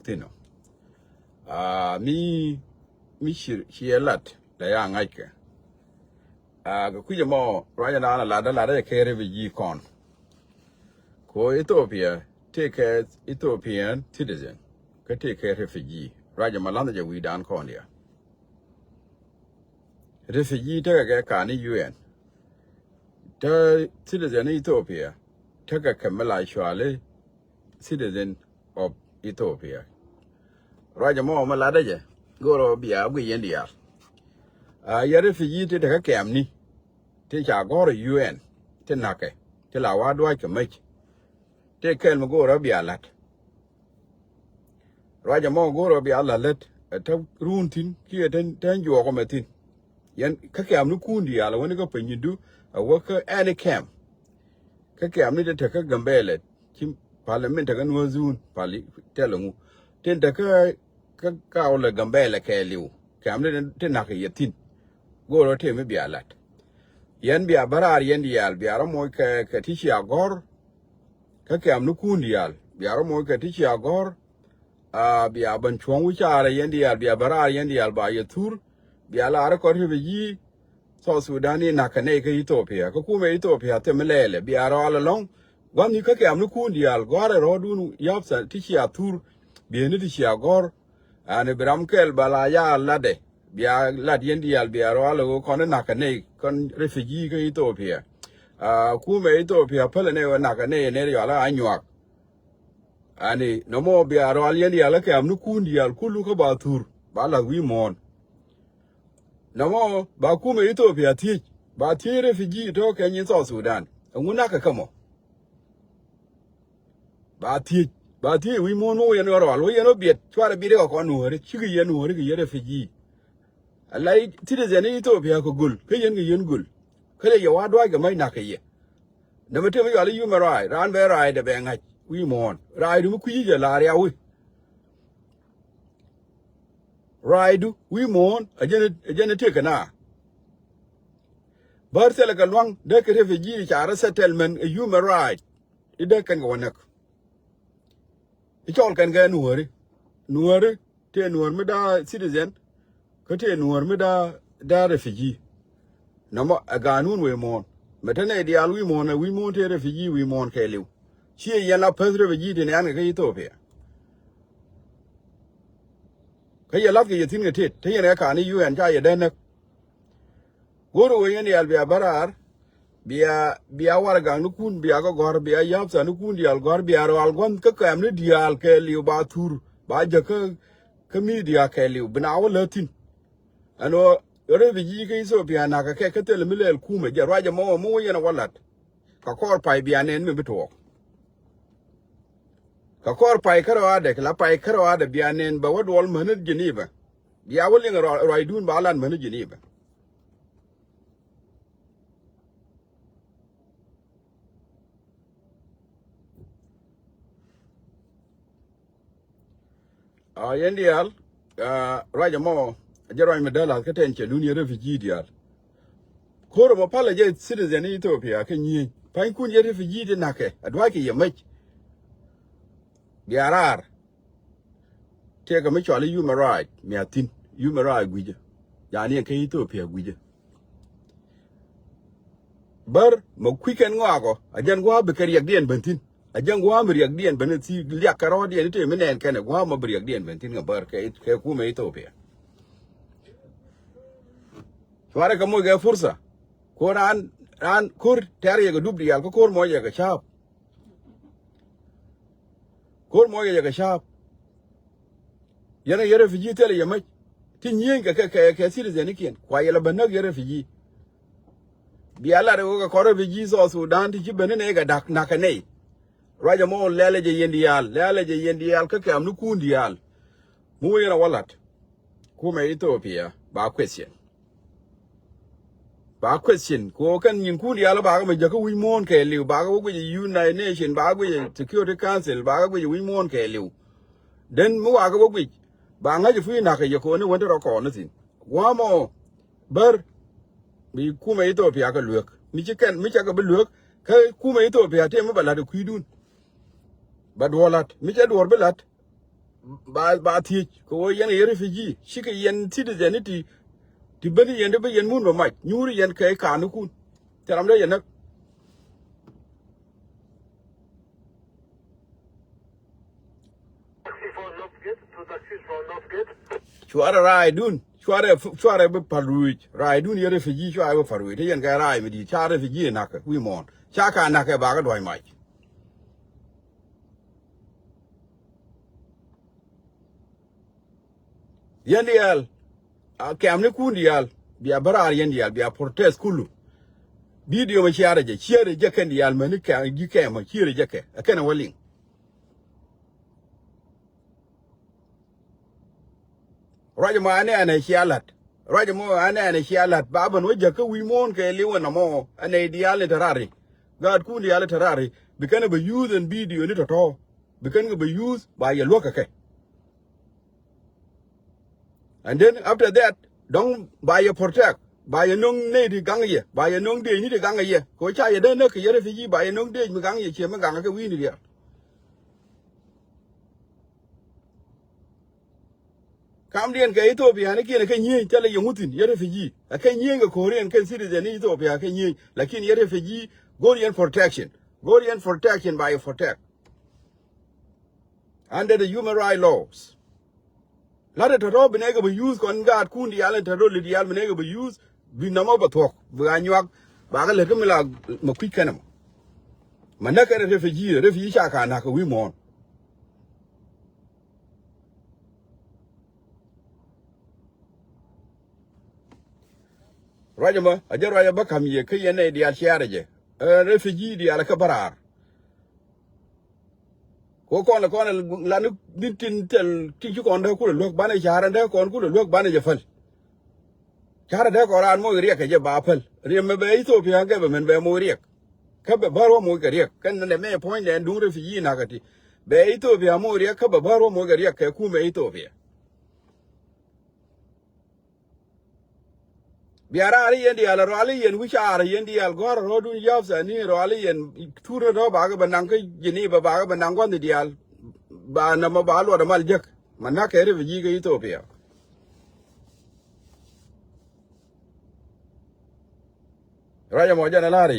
tino mi shielat da ya ngaike ga kuje mo raya na la kere vi kon ko Ethiopia take as Ethiopian citizen ka take care refugee raja malanda ja wi dan kon ya refugee ta ga ka ni UN ta citizen Ethiopia ta ga kamala shwale citizen of Ethiopia raja mo malada ja goro biya gwi yendia ya refugee ta ga kamni te cha goro UN te nake te la wa dwa ke mech te kel mo goro biya lat raja mo goro biya lat ta runtin ki ten jo ko metin yan ka kam nu kundi ya la woni ko penyidu a waka any camp ka kam ni te ka gambele kim parliament ga no zun pali telungu ten ta ka ole gambele ke liu kam ni te na ka yetin goro te me biya lat yan biya barar yan diyal biya mo ka tishi agor ka kam nu kundi yal biya mo ka tishi agor biya ban chuang wu chara yan diyal biya barar yan diyal ba yatur biya la ara ko yi so Sudani na ka ne ka Ethiopia ka kuma Ethiopia te melele biya ro ala long gwani ka kam nu kundi yal gore ro dun yapsa tishi atur biya ni tishi agor ane bramkel bala ya lade biya lad yan diyal biya ro ala ko na ka ne kon refugee ka Ethiopia kuma Ethiopia pala ne na ka ne yo ala anyak ani no mo biya ro al yan diyal ka am nu kundi yal kulu ka ba tur ba la wi mon no mo ba kuma Ethiopia ti ba ti refugee to ka yin so Sudan nguna ka kamo ba ti wi mon no yan ro al yan obiet twara bi de ko Nuer chi gi yan Nuer gi refugee alai citizen Ethiopia ko gul ke yen gul kale ya wadwa ga mai nakaye na mutum ya ali human right ran be right da ben hai wi mon right mu ku yi la ya wi right wi mon ajene te kana bar sele ga long de ke refugee cha settlement a human right ida kan ga wanak ichol kan ga Nuer te Nuer me da citizen kate Nuer me da refugee namo aganun we mon metane dial wi mon te refugee wi mon ke liu chi yela pas refugee de an ga Ethiopia ka yela ke yitin ga tet te yana ka ni UN ja ya dan goro we yani al biya barar biya war ga nu kun biya ga gor biya yapsa nu kun dial gor biya ro al gon ka kam ni dial ke liu ba tur ba ja ka media ke liu bina walatin ano refugee ka Ethiopia na ka ke tel milel kuma ja raja mo yana walat ka kor pai bianen me bito ka kor pai karawa da kala pai karawa da bianen ba wadwal manad Geneva biya walin raidun ba alan manad Geneva yendial raja mo jaro medala ka tenche duniya refugee dial koro mo pala je citizen Ethiopia kan yi pan kun je refugee de nake adwa ke yamai biarar te ga mi chali human right mi atin human right gwije yani kan Ethiopia gwije bar mo kwiken ngago ajan gwa be kariyak dien bentin ajan gwa mi riyak dien benati liak karo dien te menen kan gwa mo riyak dien bentin ga bar ke ku me Ethiopia Wara ka mo ga fursa ko ran kur tare ga dubdi yal ko kor mo ya ga shap yana yare fiji tele ya mai tin yin ka citizen ken kwa yala banag yare fiji biala re ga koro fiji so Sudan ti bene ne ga dak na ka nei raja mo lele je yendi yal ka am nu kundi yal mu yana walat kuma Ethiopia ba question ko kan yin kundi yal ba ga me jaka wi mon ke liu ba ga go United Nation ba go Security Council ba ga wi mon ke liu den mu wa ga go ba nga ji fu na ka ye ko ne wanda ro ko na tin wa mo bar bi kuma Ethiopia ka luek mi ci ken mi ca ga luek ka kuma Ethiopia te mu bala da kuidun ba dolat mi ca dor belat ba thi ko yen refugee shi ka yen citizen ti bani yen be yen mun no mai nyuri yen kai ka nu kun taram da yen nak chuara rai dun chuara be paruj rai dun yen refugee chuara be paruj te yen ga rai mi di cha refugee nak wi mon cha ka nak ba ga doi mai yen dial kam ne kun dial bia barar yen dial bia protest kulu video ma chiara je kan dial mani ka gi ka ma chiara je ke akana walin raja ma ane chialat raja mo ane chialat baban waje ka wi mon ke liwa na mo ane dial tarari gad kun dial tarari bikana ba use and video ni to bikana ba use ba ya loka kai. And then after that, don't buy a protect. Buy a nung ne di gang ye. Buy a nung de ni di gang ye. Ko cha ye den ne ke ye refugee buy a nung de mi gang ye che ma gang ke wi ni dia. Kam dien ke Ethiopia ne ke nyi chale ye mutin ye refugee. A ke nyi ke Korean ke citizen ni Ethiopia ke nyi lakin ye refugee Gorian protection. Gorian protection by a protect. Under the human rights laws. Lada to rob nega be use kon gad kun di ala to ro li di al nega be use bi na mo ba tok ba anyak ba ga le ke mila ma kwit kanam manaka refugee cha ka na ka wi mon rajama ajar raja ba kam ye ke yene di al shiare je refugee di ala ka barar ko kon la nu bitin tel ti ko on da ko lok bana shahara da kon ko lok bana je fal shahara da ko ran mo riya ke je ba fal riya me be Ethiopia ga be men be mo riya ka be baro mo ga riya kan ne me point da dun refugee na gati be Ethiopia mo riya ka be baro mo ga riya ka ku me Ethiopia biara ari yendi ala ro ali yen wisha ari yendi al gor ro dun yafsa ni ro ali yen tura ro ba ga banang ke jini ba ga banang gon di al ba na ma ba lo da mal jek manaka ere viji ga Ethiopia raja mo jana lari